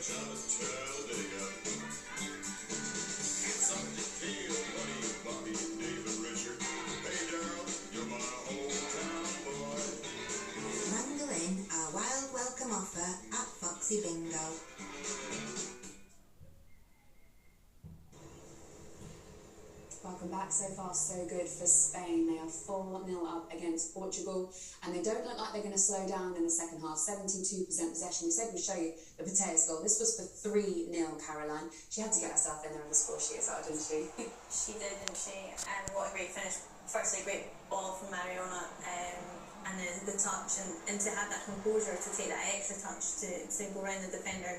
Wrangle in our wild welcome offer at Foxy Bingo. Welcome back. So far, so good for Spain. They are 4-0 up against Portugal, and they don't look like they're going to slow down in the second half. 72% possession. We said we'd show you the Pateas goal. This was for 3-0, Caroline. She had to get herself in there on the score sheet as well, didn't she? She did, didn't she? And what a great finish. Firstly, great ball from Mariona, and the touch, and to have that composure to take that extra touch to go around the defender.